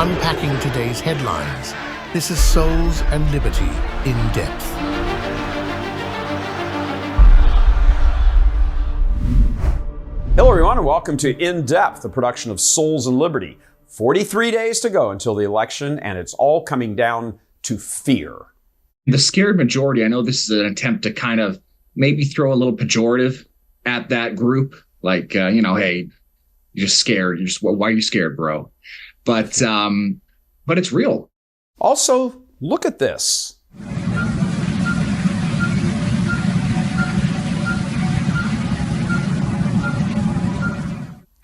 unpacking today's headlines. This is Souls and Liberty in Depth. Hello everyone and welcome to In Depth, a production of Souls and Liberty. 43 days to go until the election, and it's all coming down to fear. The scared majority, I know this is an attempt to kind of maybe throw a little pejorative at that group. Like, hey, you're just scared. Why are you scared, bro? But it's real. Also, look at this.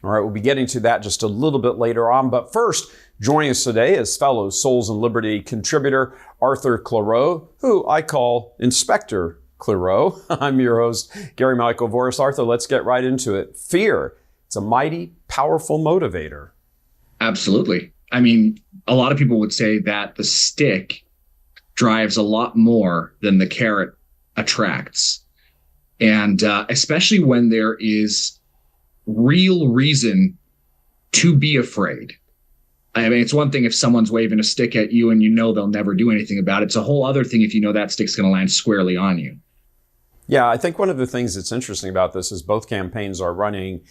All right, we'll be getting to that just a little bit later on. But first, joining us today is fellow Souls and Liberty contributor Arthur Clareau, who I call Inspector Clareau. I'm your host, Gary Michael Voris. Arthur, let's get right into it. Fear, it's a mighty powerful motivator. Absolutely. I mean, a lot of people would say that the stick drives a lot more than the carrot attracts. And especially when there is real reason to be afraid. I mean, it's one thing if someone's waving a stick at you and you know they'll never do anything about it. It's a whole other thing if you know that stick's going to land squarely on you. Yeah, I think one of the things that's interesting about this is both campaigns are running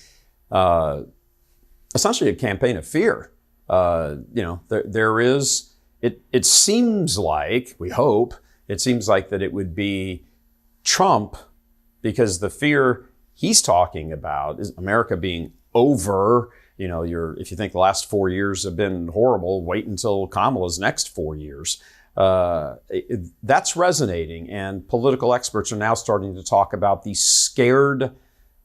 essentially a campaign of fear. There is, it seems like, we hope, it seems like that it would be Trump, because the fear he's talking about is America being over. If you think the last 4 years have been horrible, wait until Kamala's next 4 years. That's resonating, and political experts are now starting to talk about the scared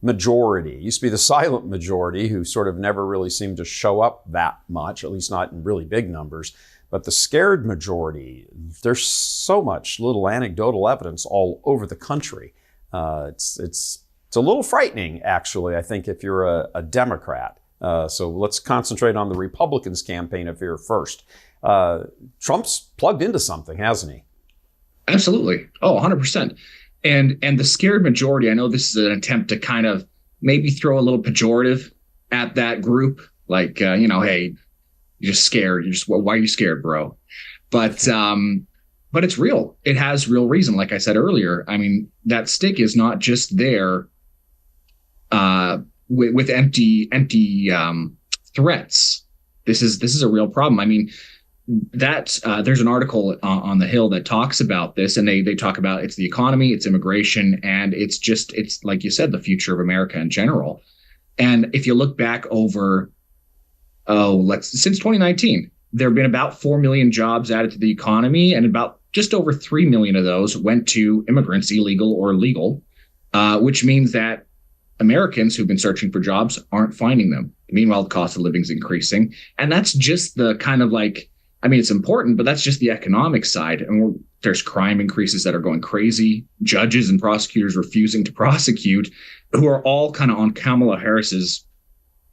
majority. It used to be the silent majority, who sort of never really seemed to show up that much, at least not in really big numbers. But the scared majority, there's so much little anecdotal evidence all over the country. It's a little frightening, actually, I think, if you're a Democrat. So let's concentrate on the Republicans' campaign of fear first. Trump's plugged into something, hasn't he? Absolutely. Oh, 100%. And the scared majority, I know this is an attempt to kind of maybe throw a little pejorative at that group. Like, hey, you're just scared. Why are you scared, bro? But it's real. It has real reason. Like I said earlier, I mean, that stick is not just there with empty threats. This is a real problem. I mean, that there's an article on The Hill that talks about this, and they talk about it's the economy, it's immigration, and it's like you said, the future of America in general. And if you look back over, since 2019, there have been about 4 million jobs added to the economy, and about just over 3 million of those went to immigrants, illegal or legal, which means that Americans who've been searching for jobs aren't finding them. Meanwhile, the cost of living is increasing. And that's just the kind of it's important, but that's just the economic side. And there's crime increases that are going crazy. Judges and prosecutors refusing to prosecute, who are all kind of on Kamala Harris's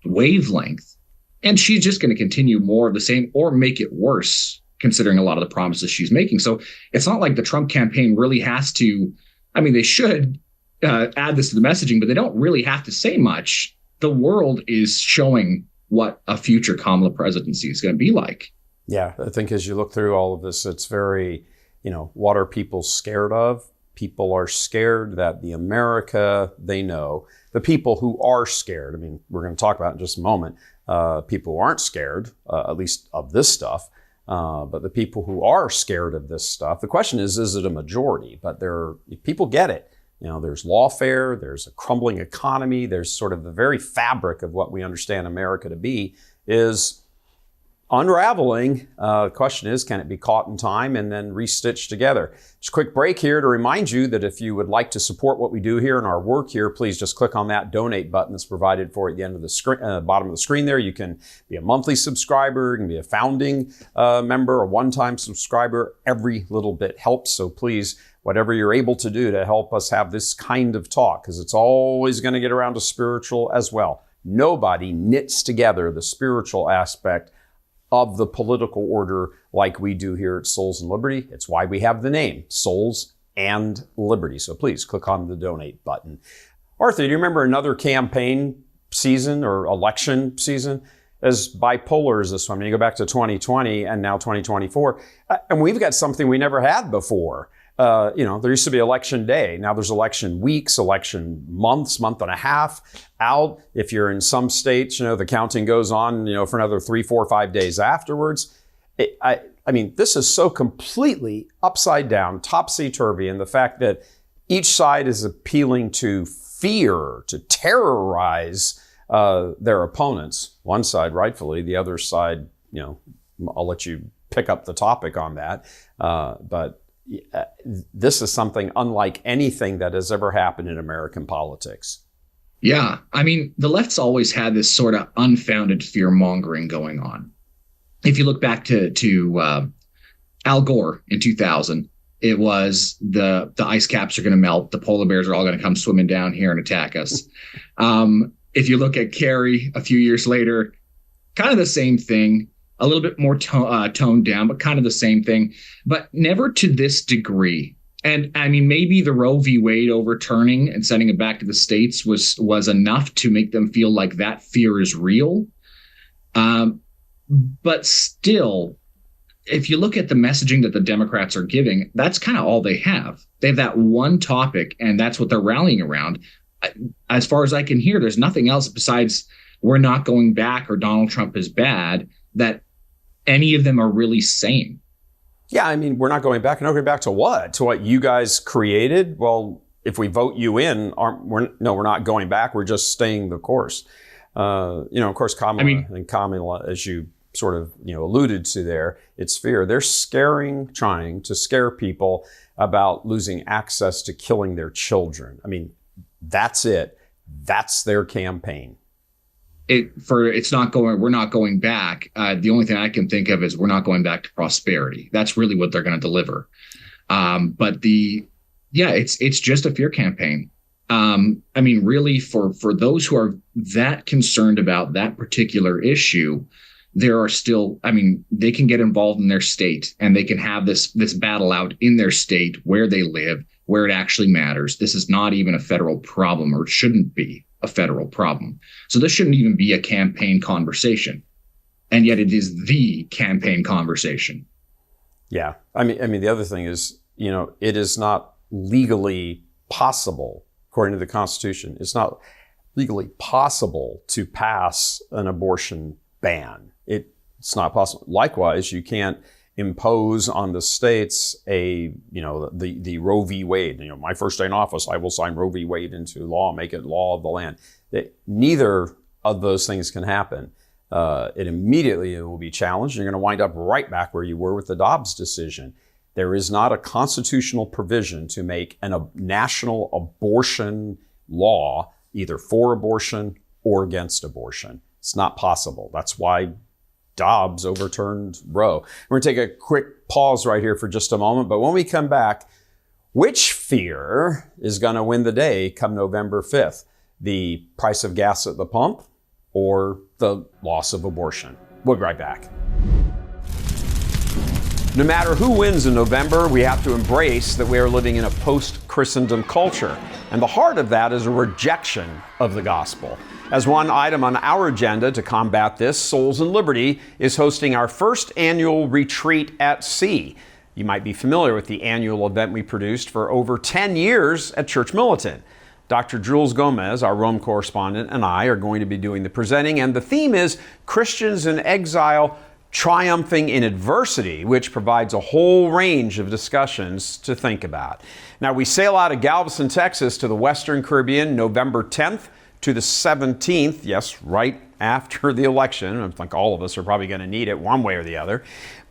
wavelength. And she's just going to continue more of the same or make it worse, considering a lot of the promises she's making. So it's not like the Trump campaign really has to, they should add this to the messaging, but they don't really have to say much. The world is showing what a future Kamala presidency is going to be like. Yeah, I think as you look through all of this, it's very, what are people scared of? People are scared that the America they know, the people who are scared, we're going to talk about in just a moment, people who aren't scared, at least of this stuff, but the people who are scared of this stuff, the question is it a majority? But people get it. There's lawfare, there's a crumbling economy, there's sort of the very fabric of what we understand America to be is unraveling. The question is, can it be caught in time and then restitched together? Just a quick break here to remind you that if you would like to support what we do here and our work here, please just click on that donate button that's provided for at the end of the screen, bottom of the screen there. You can be a monthly subscriber, you can be a founding member, a one-time subscriber. Every little bit helps, so please, whatever you're able to do to help us have this kind of talk, because it's always going to get around to spiritual as well. Nobody knits together the spiritual aspect of the political order like we do here at Souls and Liberty. It's why we have the name, Souls and Liberty. So please click on the donate button. Arthur, do you remember another campaign season or election season? as bipolar as this one. When you go back to 2020 and now 2024, and we've got something we never had before. There used to be election day. Now there's election weeks, election months, month and a half out. If you're in some states, the counting goes on, for another 3, 4, 5 days afterwards. This is so completely upside down, topsy-turvy, and the fact that each side is appealing to fear, to terrorize their opponents. One side, rightfully, the other side, I'll let you pick up the topic on that. But this is something unlike anything that has ever happened in American politics. Yeah. The left's always had this sort of unfounded fear mongering going on. If you look back to Al Gore in 2000, it was the ice caps are going to melt. The polar bears are all going to come swimming down here and attack us. If you look at Kerry a few years later, kind of the same thing. A little bit more toned down, but kind of the same thing, but never to this degree. And maybe the Roe v. Wade overturning and sending it back to the states was enough to make them feel like that fear is real. But still, if you look at the messaging that the Democrats are giving, that's kind of all they have. They have that one topic, and that's what they're rallying around. As far as I can hear, there's nothing else besides we're not going back or Donald Trump is bad that any of them are really saying. Yeah, we're not going back. Not going back to what? To what you guys created? Well, if we vote you in, we're not going back. We're just staying the course. Of course, Kamala, as you sort of alluded to there, it's fear. They're trying to scare people about losing access to killing their children. That's it. That's their campaign. We're not going back. The only thing I can think of is we're not going back to prosperity. That's really what they're going to deliver. It's just a fear campaign. Really for those who are that concerned about that particular issue, there are still, they can get involved in their state and they can have this battle out in their state where they live, where it actually matters. This is not even a federal problem, or it shouldn't be a federal problem. So this shouldn't even be a campaign conversation. And yet it is the campaign conversation. Yeah. The other thing is, it is not legally possible, according to the Constitution, it's not legally possible to pass an abortion ban. It's not possible. Likewise, you can't impose on the states the Roe v. Wade. My first day in office, I will sign Roe v. Wade into law, make it law of the land. Neither of those things can happen. It immediately will be challenged. You're going to wind up right back where you were with the Dobbs decision. There is not a constitutional provision to make a national abortion law either for abortion or against abortion. It's not possible. That's why Dobbs overturned Roe. We're going to take a quick pause right here for just a moment, but when we come back, which fear is going to win the day come November 5th? The price of gas at the pump or the loss of abortion? We'll be right back. No matter who wins in November, we have to embrace that we are living in a post-Christendom culture. And the heart of that is a rejection of the gospel. As one item on our agenda to combat this, Souls and Liberty is hosting our first annual retreat at sea. You might be familiar with the annual event we produced for over 10 years at Church Militant. Dr. Jules Gomez, our Rome correspondent, and I are going to be doing the presenting, and the theme is Christians in Exile Triumphing in Adversity, which provides a whole range of discussions to think about. Now, we sail out of Galveston, Texas to the Western Caribbean November 10th to the 17th, yes, right after the election. I think all of us are probably going to need it one way or the other.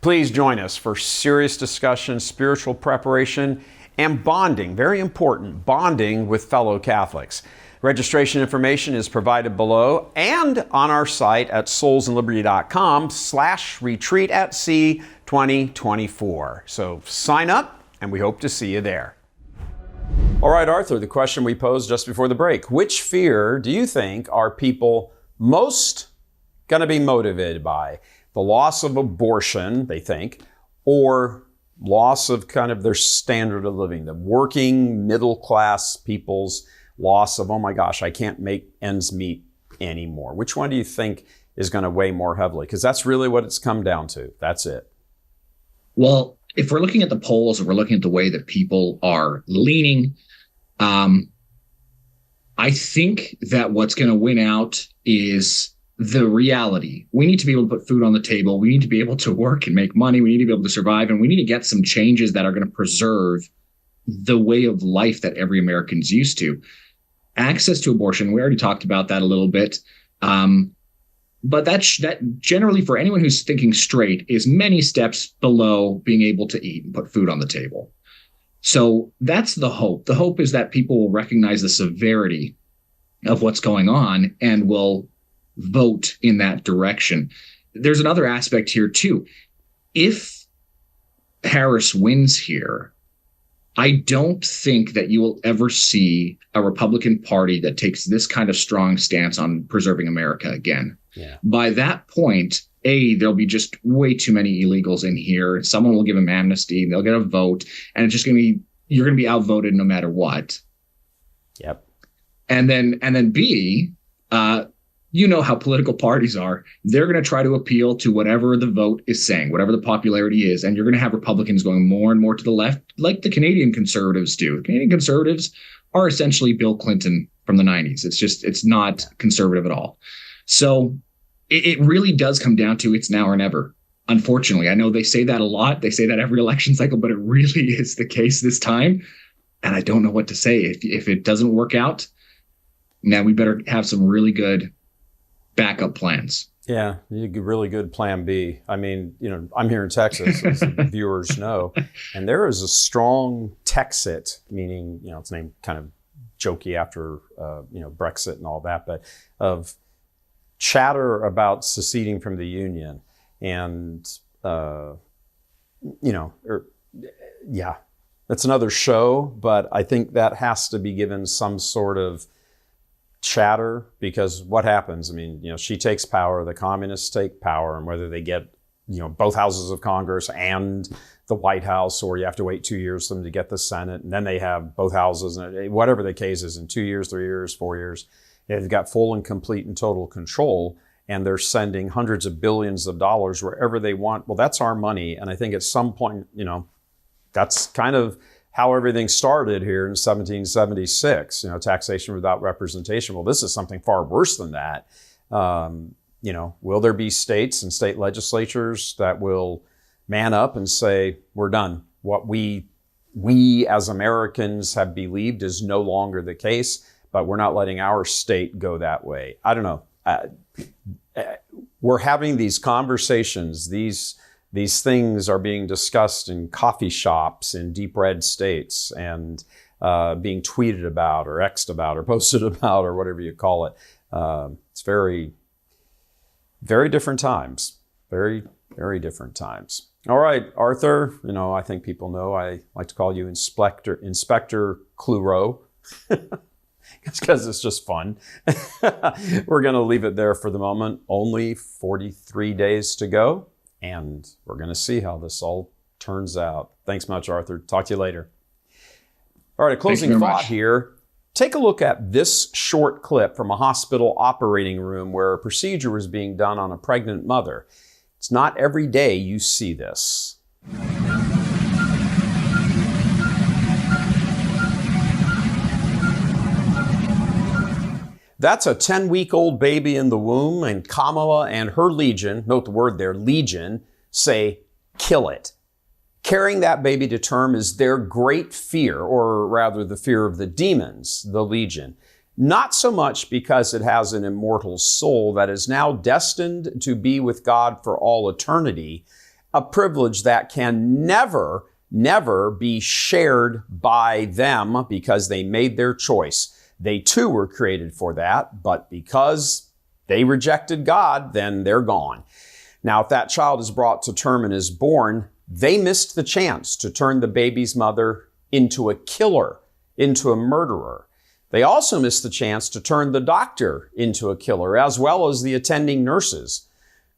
Please join us for serious discussion, spiritual preparation, and bonding, very important, bonding with fellow Catholics. Registration information is provided below and on our site at soulsandliberty.com/retreat-at-sea 2024. So sign up and we hope to see you there. All right, Arthur, the question we posed just before the break. Which fear do you think are people most going to be motivated by? The loss of abortion, they think, or loss of kind of their standard of living, the working middle class people's loss of, oh my gosh, I can't make ends meet anymore. Which one do you think is going to weigh more heavily, because that's really what it's come down to. That's it. Well, if we're looking at the polls and we're looking at the way that people are leaning, I think that what's going to win out is the reality. We need to be able to put food on the table. We need to be able to work and make money. We need to be able to survive. And we need to get some changes that are going to preserve the way of life that every American's used to. Access to abortion, we already talked about that a little bit. But that generally, for anyone who's thinking straight, is many steps below being able to eat and put food on the table. So that's the hope. The hope is that people will recognize the severity of what's going on and will vote in that direction. There's another aspect here, too. If Harris wins here, I don't think that you will ever see a Republican Party that takes this kind of strong stance on preserving America again. Yeah. By that point, there'll be just way too many illegals in here. Someone will give them amnesty, they'll get a vote, and it's just going to be, you're going to be outvoted no matter what. Yep. And then B, you know how political parties are. They're going to try to appeal to whatever the vote is saying, whatever the popularity is. And you're going to have Republicans going more and more to the left, like the Canadian Conservatives do. The Canadian Conservatives are essentially Bill Clinton from the 90s. It's not conservative at all. So it really does come down to it's now or never. Unfortunately, I know they say that a lot. They say that every election cycle, but it really is the case this time. And I don't know what to say. If it doesn't work out, now we better have some really good backup plans. Yeah, you get really good plan B. I mean, I'm here in Texas, as the viewers know, and there is a strong Texit, meaning, it's named kind of jokey after, Brexit and all that, but of chatter about seceding from the Union. And, that's another show, but I think that has to be given some sort of chatter, because what happens? I mean, she takes power, the communists take power, and whether they get, both houses of Congress and the White House, or you have to wait 2 years for them to get the Senate, and then they have both houses, and whatever the case is, in 2 years, 3 years, 4 years, they've got full and complete and total control, and they're sending hundreds of billions of dollars wherever they want. Well, that's our money. And I think at some point, that's kind of how everything started here in 1776, taxation without representation. Well, this is something far worse than that. Will there be states and state legislatures that will man up and say, we're done? What we as Americans have believed is no longer the case, but we're not letting our state go that way. I don't know. We're having these conversations, these things are being discussed in coffee shops in deep red states, and being tweeted about or X'd about or posted about or whatever you call it. It's very, very different times. Very, very different times. All right, Arthur, I think people know I like to call you Inspector Cluerow. It's because it's just fun. We're going to leave it there for the moment. Only 43 days to go. And we're going to see how this all turns out. Thanks much, Arthur. Talk to you later. All right, a closing thought here. Take a look at this short clip from a hospital operating room where a procedure was being done on a pregnant mother. It's not every day you see this. That's a 10-week-old baby in the womb, and Kamala and her legion, note the word there, legion, say, kill it. Carrying that baby to term is their great fear, or rather the fear of the demons, the legion. Not so much because it has an immortal soul that is now destined to be with God for all eternity, a privilege that can never, never be shared by them because they made their choice. They too were created for that, but because they rejected God, then they're gone. Now, if that child is brought to term and is born, they missed the chance to turn the baby's mother into a killer, into a murderer. They also missed the chance to turn the doctor into a killer, as well as the attending nurses.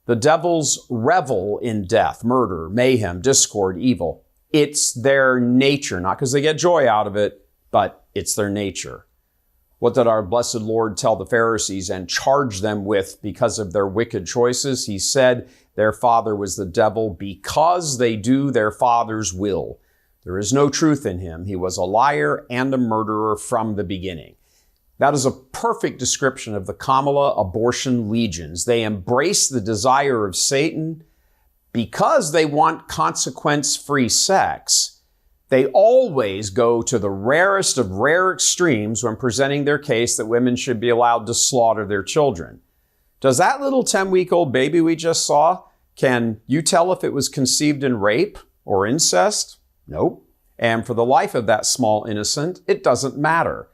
The devils revel in death, murder, mayhem, discord, evil. It's their nature, not because they get joy out of it, but it's their nature. What did our blessed Lord tell the Pharisees and charge them with because of their wicked choices? He said their father was the devil because they do their father's will. There is no truth in him. He was a liar and a murderer from the beginning. That is a perfect description of the Kamala abortion legions. They embrace the desire of Satan because they want consequence-free sex. They always go to the rarest of rare extremes when presenting their case that women should be allowed to slaughter their children. Does that little 10-week-old baby we just saw, can you tell if it was conceived in rape or incest? Nope. And for the life of that small innocent, it doesn't matter.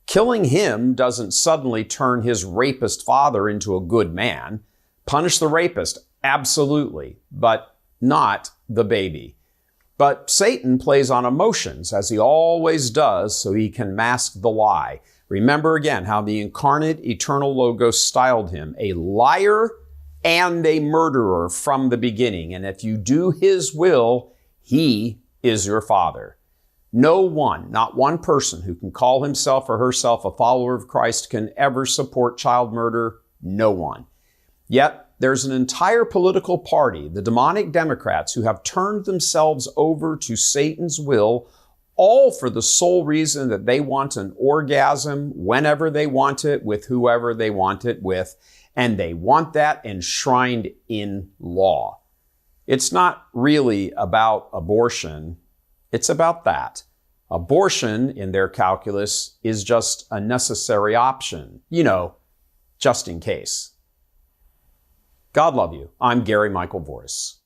Killing him doesn't suddenly turn his rapist father into a good man. Punish the rapist, absolutely, but not the baby. But Satan plays on emotions, as he always does, so he can mask the lie. Remember again how the incarnate eternal Logos styled him a liar and a murderer from the beginning. And if you do his will, he is your father. No one, not one person who can call himself or herself a follower of Christ can ever support child murder. No one. Yet, there's an entire political party, the demonic Democrats, who have turned themselves over to Satan's will, all for the sole reason that they want an orgasm whenever they want it, with whoever they want it with, and they want that enshrined in law. It's not really about abortion. It's about that. Abortion, in their calculus, is just a necessary option. Just in case. God love you. I'm Gary Michael Voris.